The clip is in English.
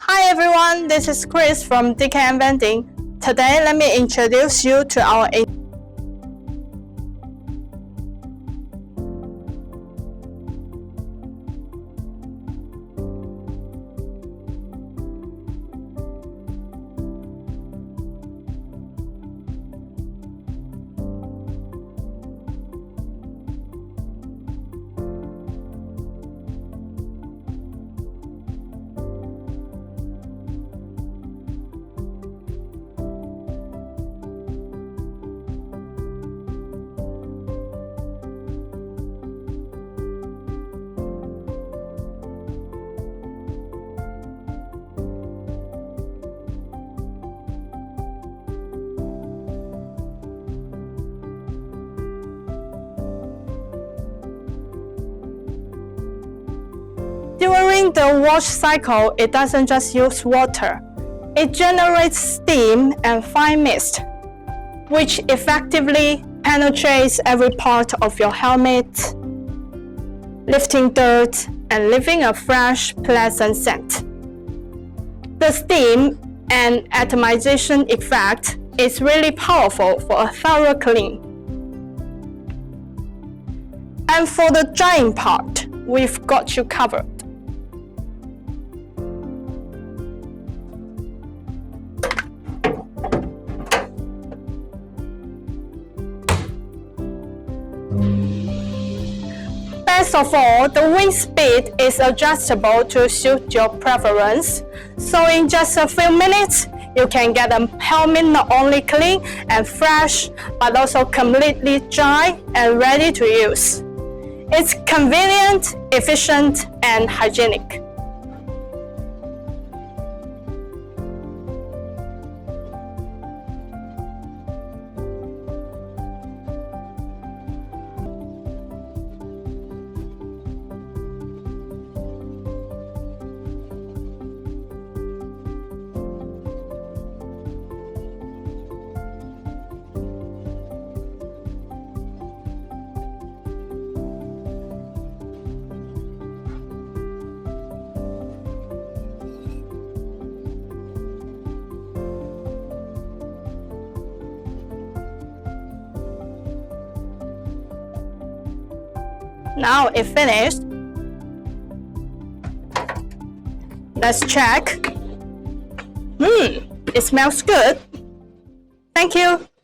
Hi everyone, this is Chris from DKM Vending. Today, let me introduce you to our During the wash cycle, it doesn't just use water. It generates steam and fine mist, which effectively penetrates every part of your helmet, lifting dirt and leaving a fresh, pleasant scent. The steam and atomization effect is really powerful for a thorough clean. And for the drying part, we've got you covered. Best of all, the wind speed is adjustable to suit your preference. So in just a few minutes, you can get a helmet not only clean and fresh, but also completely dry and ready to use. It's convenient, efficient, and hygienic. Now it's finished. Let's check. It smells good. Thank you.